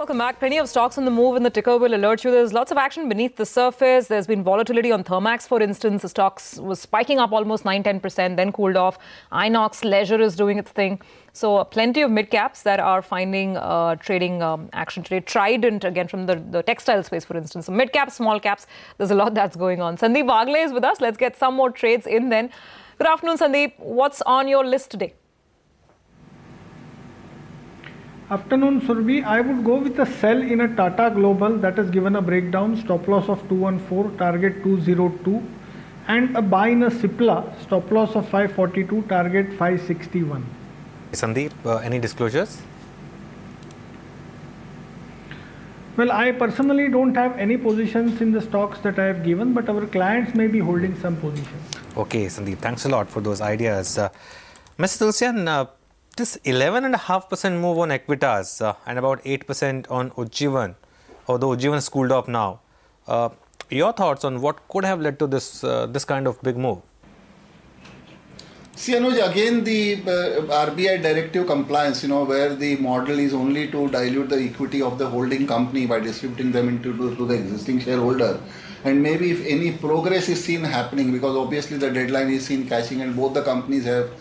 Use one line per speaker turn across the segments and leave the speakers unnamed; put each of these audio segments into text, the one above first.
Welcome back. Plenty of stocks on the move, and the ticker will alert you. There's lots of action beneath the surface. There's been volatility on Thermax, for instance. The stocks was spiking up almost 9-10%, then cooled off. Inox Leisure is doing its thing. So plenty of mid-caps that are finding trading action today. Trident, again, from the textile space, for instance. So mid-caps, small caps, there's a lot that's going on. Sandeep Wagle is with us. Let's get some more trades in then. Good afternoon, Sandeep. What's on your list today?
Afternoon, Surbi. I would go with a sell in a Tata Global that has given a breakdown, stop loss of 214, target 202, and a buy in a Cipla, stop loss of 542, target 561.
Sandeep, any disclosures?
Well, I personally don't have any positions in the stocks that I have given, but our clients may be holding some positions.
Okay, Sandeep, thanks a lot for those ideas. Mr. Tulsian, this 11.5% move on Equitas and about 8% on Ujjivan, although Ujjivan has cooled off now. Your thoughts on what could have led to this kind of big move?
See, Anuj, again the RBI directive compliance, where the model is only to dilute the equity of the holding company by distributing them to the existing shareholder. And maybe if any progress is seen happening, because obviously the deadline is seen catching, and both the companies have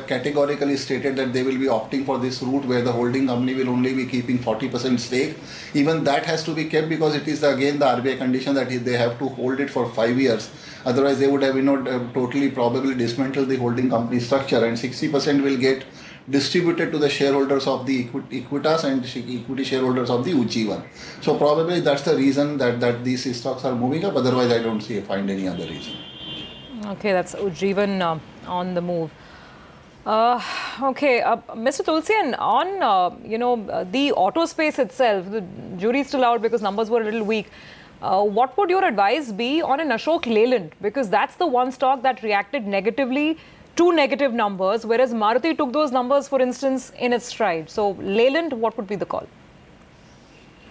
categorically stated that they will be opting for this route where the holding company will only be keeping 40% stake. Even that has to be kept, because it is again the RBI condition that they have to hold it for 5 years. Otherwise they would have totally probably dismantled the holding company structure, and 60% will get distributed to the shareholders of the Equitas and equity shareholders of the Ujjivan. So probably that's the reason that these stocks are moving up. Otherwise I don't find any other reason.
Okay, that's Ujjivan on the move. Okay, Mr. Tulsian, on the auto space itself, the jury's still out because numbers were a little weak. What would your advice be on an Ashok Leyland? Because that's the one stock that reacted negatively to negative numbers, whereas Maruti took those numbers, for instance, in its stride. So Leyland, what would be the call?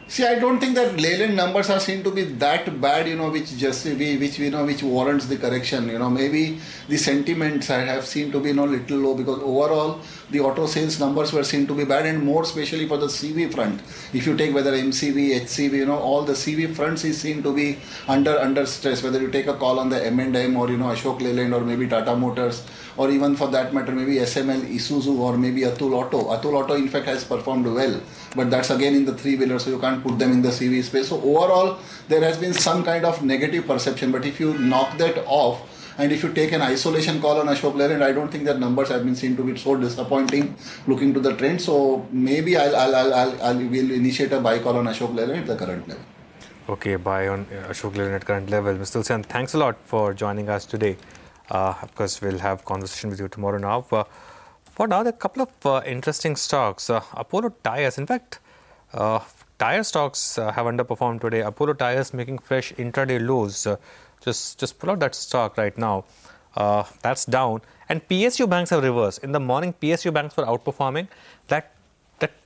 See, I don't think that Leyland numbers are seen to be that bad, which warrants the correction. Maybe the sentiments have seemed to be little low, because overall the auto sales numbers were seen to be bad, and more especially for the CV front. If you take whether MCV, HCV, all the CV fronts is seen to be under stress. Whether you take a call on the M&M or Ashok Leyland or maybe Tata Motors, or even for that matter maybe SML, Isuzu, or maybe Atul Auto. Atul Auto in fact has performed well, but that's again in the three-wheeler, so you can't put them in the CV space. So overall there has been some kind of negative perception, but if you knock that off and if you take an isolation call on Ashok Leyland, I don't think that numbers have been seen to be so disappointing looking to the trend. So maybe I will initiate a buy call on Ashok Leyland at the current level.
Okay, buy on Ashok Leyland at current level. Mr. Tulsian, thanks a lot for joining us today. Of course, we'll have conversation with you tomorrow now. For now, there are a couple of interesting stocks. Apollo Tyres, in fact, tire stocks have underperformed today. Apollo Tyres making fresh intraday lows. Just pull out that stock right now. That's down. And PSU banks have reversed. In the morning, PSU banks were outperforming. That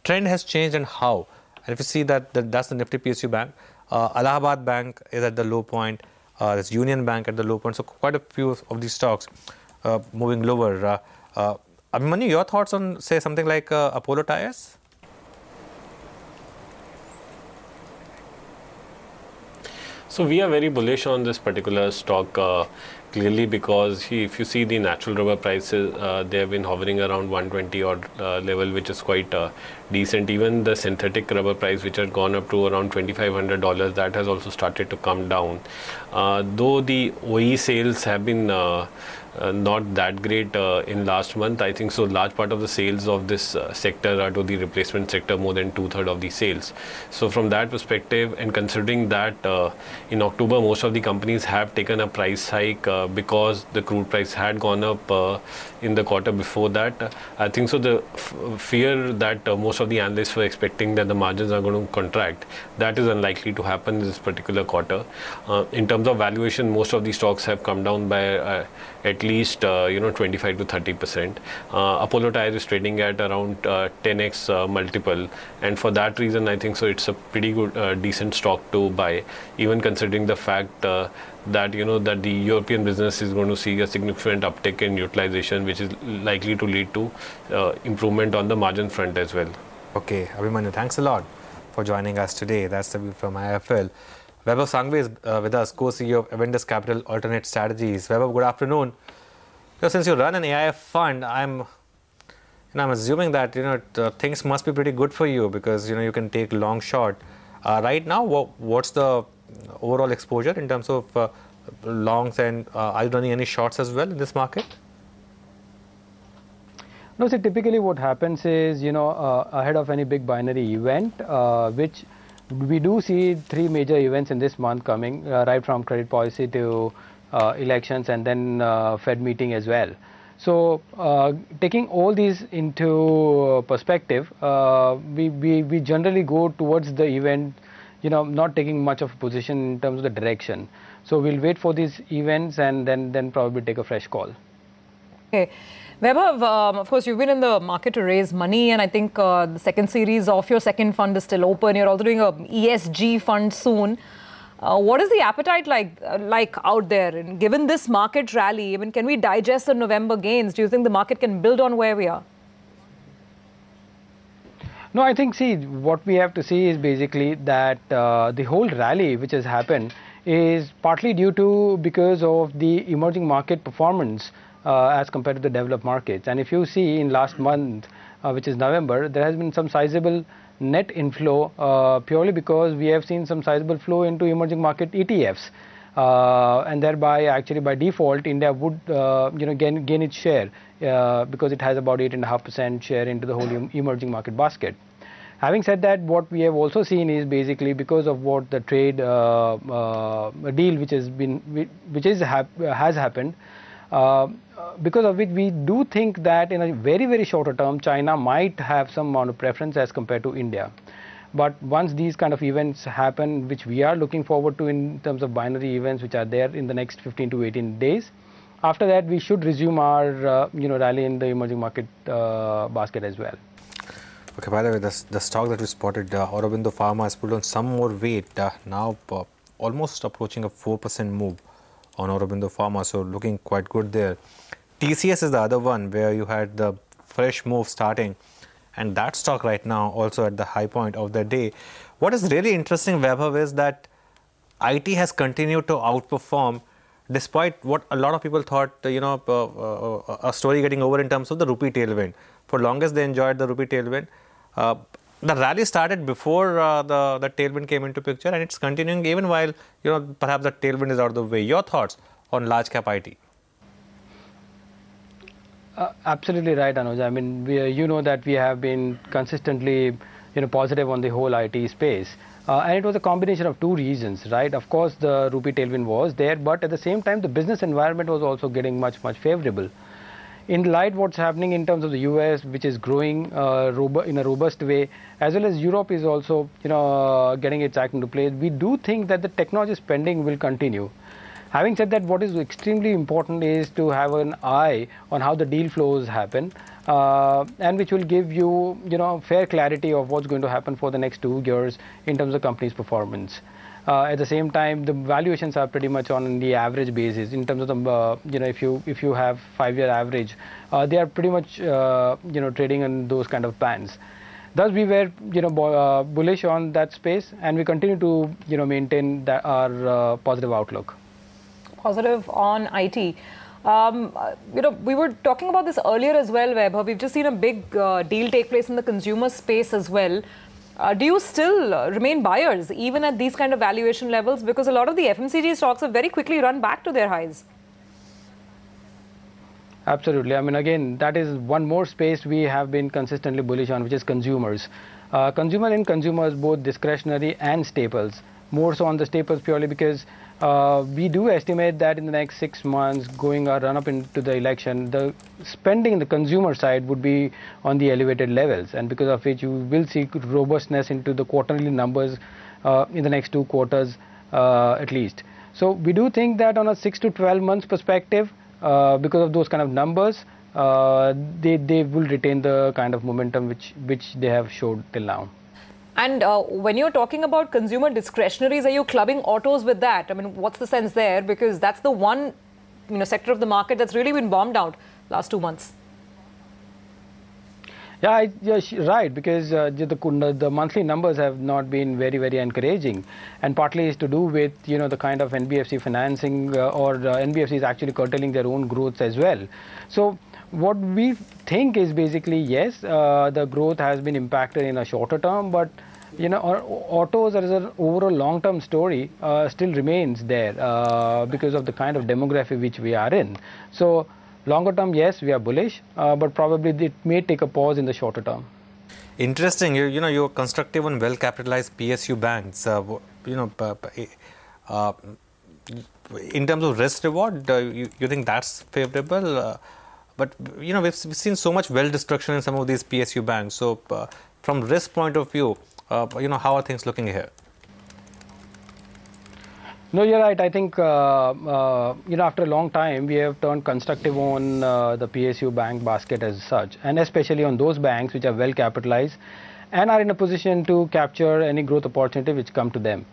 trend has changed, and how? And if you see that's the Nifty PSU bank. Allahabad Bank is at the low point. There's Union Bank at the low point. So quite a few of these stocks moving lower. Abhimanyu, your thoughts on, say, something like Apollo Tyres?
So we are very bullish on this particular stock, clearly because if you see the natural rubber prices, they have been hovering around 120 odd level, which is quite decent. Even the synthetic rubber price, which had gone up to around $2,500, that has also started to come down. Though the OE sales have been not that great in last month, I think so large part of the sales of this sector are to the replacement sector, more than 2/3 of the sales. So from that perspective, and considering that in October most of the companies have taken a price hike because the crude price had gone up in the quarter before that, I think so the fear that most of the analysts were expecting that the margins are going to contract, that is unlikely to happen in this particular quarter. In terms of valuation, most of the stocks have come down by at least 25 to 30%. Apollo Tyres is trading at around 10x multiple, and for that reason I think so it's a pretty good decent stock to buy, even considering the fact that that the European business is going to see a significant uptick in utilization, which is likely to lead to improvement on the margin front as well.
Okay, Abhimanyu, thanks a lot for joining us today. That's the view from IIFL. Vaibhav Sanghvi is with us, co-CEO of Avendus Capital Alternate Strategies. Vaibhav, good afternoon. Since you run an AIF fund, I'm assuming that things must be pretty good for you because you can take long short. Right now, what's the overall exposure in terms of longs, and are you running any shorts as well in this market?
No, so typically what happens is, ahead of any big binary event, which we do see 3 major events in this month coming, right from credit policy to elections and then Fed meeting as well. So taking all these into perspective, we generally go towards the event, not taking much of a position in terms of the direction. So we'll wait for these events and then probably take a fresh call.
Okay. Vaibhav, of course, you've been in the market to raise money, and I think the second series of your second fund is still open. You're also doing an ESG fund soon. What is the appetite like out there? And given this market rally, can we digest the November gains? Do you think the market can build on where we are?
No, I think, what we have to see is basically that the whole rally which has happened is partly because of the emerging market performance as compared to the developed markets. And if you see in last month, which is November, there has been some sizable net inflow purely because we have seen some sizable flow into emerging market ETFs. And thereby, actually, by default, India would gain its share because it has about 8.5% share into the whole emerging market basket. Having said that, what we have also seen is basically because of what the trade deal has happened. Because of which we do think that in a very, very shorter term, China might have some amount of preference as compared to India. But once these kind of events happen, which we are looking forward to in terms of binary events which are there in the next 15 to 18 days, after that we should resume our rally in the emerging market basket as well.
Okay, by the way, the stock that we spotted, Aurobindo Pharma, has put on some more weight, now almost approaching a 4% move on Aurobindo Pharma, so looking quite good there. TCS is the other one where you had the fresh move starting, and that stock right now also at the high point of the day. What is really interesting, Vaibhav, is that IT has continued to outperform despite what a lot of people thought, a story getting over in terms of the rupee tailwind. For longest they enjoyed the rupee tailwind. The rally started before the tailwind came into picture, and it's continuing even while perhaps the tailwind is out of the way. Your thoughts on large cap IT?
Absolutely right, Anuj. That we have been consistently positive on the whole IT space, and it was a combination of 2 reasons, right? Of course, the rupee tailwind was there, but at the same time, the business environment was also getting much favorable. In light what's happening in terms of the US, which is growing in a robust way, as well as Europe is also getting its act into place, we do think that the technology spending will continue. Having said that, what is extremely important is to have an eye on how the deal flows happen, and which will give you fair clarity of what's going to happen for the next 2 years in terms of company's performance. At the same time, the valuations are pretty much on the average basis in terms of the if you have 5-year average, they are pretty much trading in those kind of bands. Thus, we were bullish on that space, and we continue to maintain our positive outlook.
Positive on IT. We were talking about this earlier as well, Vaibhav. We've just seen a big deal take place in the consumer space as well. Do you still remain buyers even at these kind of valuation levels? Because a lot of the FMCG stocks have very quickly run back to their highs.
Absolutely. Again, that is one more space we have been consistently bullish on, which is consumers. Consumers, both discretionary and staples. More so on the staples purely because we do estimate that in the next 6 months, going a run up into the election, the spending in the consumer side would be on the elevated levels, and because of which you will see robustness into the quarterly numbers in the next 2 quarters at least. So we do think that on a 6 to 12 months perspective, because of those kind of numbers, they will retain the kind of momentum which they have showed till now.
And when you're talking about consumer discretionaries, are you clubbing autos with that? What's the sense there? Because that's the one sector of the market that's really been bombed out last 2 months.
Yeah, right, because the monthly numbers have not been very, very encouraging, and partly is to do with the kind of NBFC financing or NBFCs actually curtailing their own growth as well. So what we think is basically, yes, the growth has been impacted in a shorter term, but autos as an overall long-term story still remains there because of the kind of demography which we are in. So longer term, yes, we are bullish, but probably it may take a pause in the shorter term.
Interesting. You're constructive on well-capitalized PSU banks. In terms of risk reward, you think that's favorable? But we've seen so much wealth destruction in some of these PSU banks. So from risk point of view, how are things looking here?
No, you're right. I think after a long time we have turned constructive on the PSU bank basket as such, and especially on those banks which are well capitalized and are in a position to capture any growth opportunity which come to them.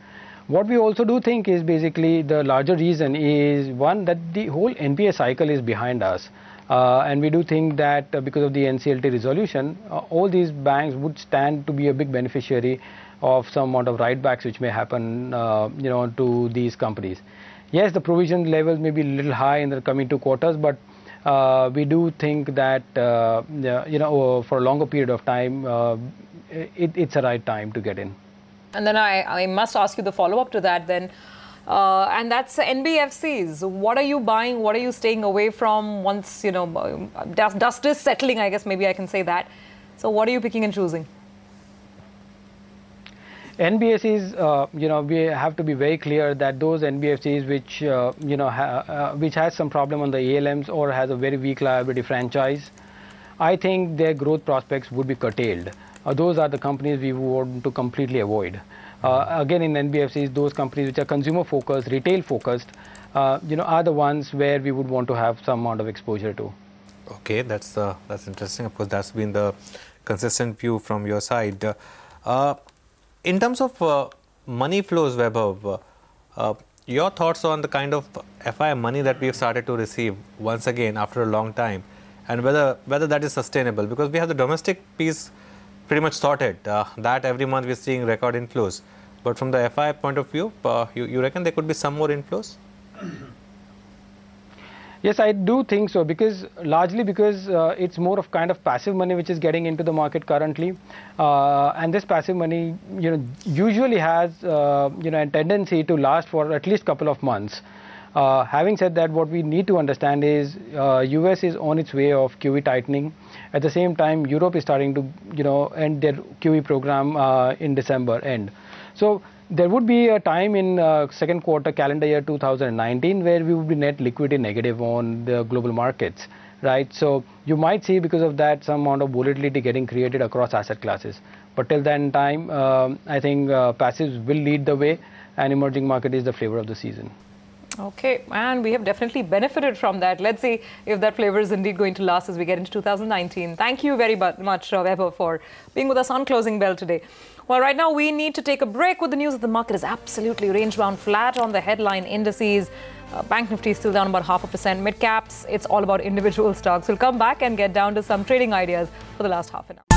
What we also do think is basically the larger reason is one, that the whole NPA cycle is behind us. And we do think that because of the NCLT resolution, all these banks would stand to be a big beneficiary of some amount of write-backs which may happen, to these companies. Yes, the provision levels may be a little high in the coming 2 quarters, but we do think that, for a longer period of time, it's a right time to get in.
And then I must ask you the follow-up to that then. And that's NBFCs. What are you buying? What are you staying away from once, dust is settling, I guess maybe I can say that. So what are you picking and choosing?
NBFCs, we have to be very clear that those NBFCs which, which has some problem on the ALMs or has a very weak liability franchise, I think their growth prospects would be curtailed. Those are the companies we want to completely avoid. Again, in NBFCs, those companies which are consumer focused, retail focused, are the ones where we would want to have some amount of exposure to.
Okay, that's interesting. Of course, that's been the consistent view from your side. In terms of money flows, Vaibhav, your thoughts on the kind of FI money that we have started to receive once again after a long time, and whether that is sustainable, because we have the domestic piece pretty much sorted. That every month we're seeing record inflows. But from the FI point of view, you reckon there could be some more inflows?
Yes, I do think so, largely because it's more of kind of passive money which is getting into the market currently, and this passive money, usually has a tendency to last for at least a couple of months. Having said that, what we need to understand is US is on its way of QE tightening. At the same time, Europe is starting to end their QE program in December end. So there would be a time in second quarter calendar year 2019 where we would be net liquidity negative on the global markets, right? So you might see because of that some amount of volatility getting created across asset classes. But till then time, I think passives will lead the way, and emerging market is the flavor of the season.
Okay, and we have definitely benefited from that. Let's see if that flavor is indeed going to last as we get into 2019. Thank you very much, Vaibhav, for being with us on Closing Bell today. Well, right now we need to take a break with the news that the market is absolutely range-bound flat on the headline indices. Bank Nifty is still down about 0.5%. Mid-caps, it's all about individual stocks. We'll come back and get down to some trading ideas for the last half an hour.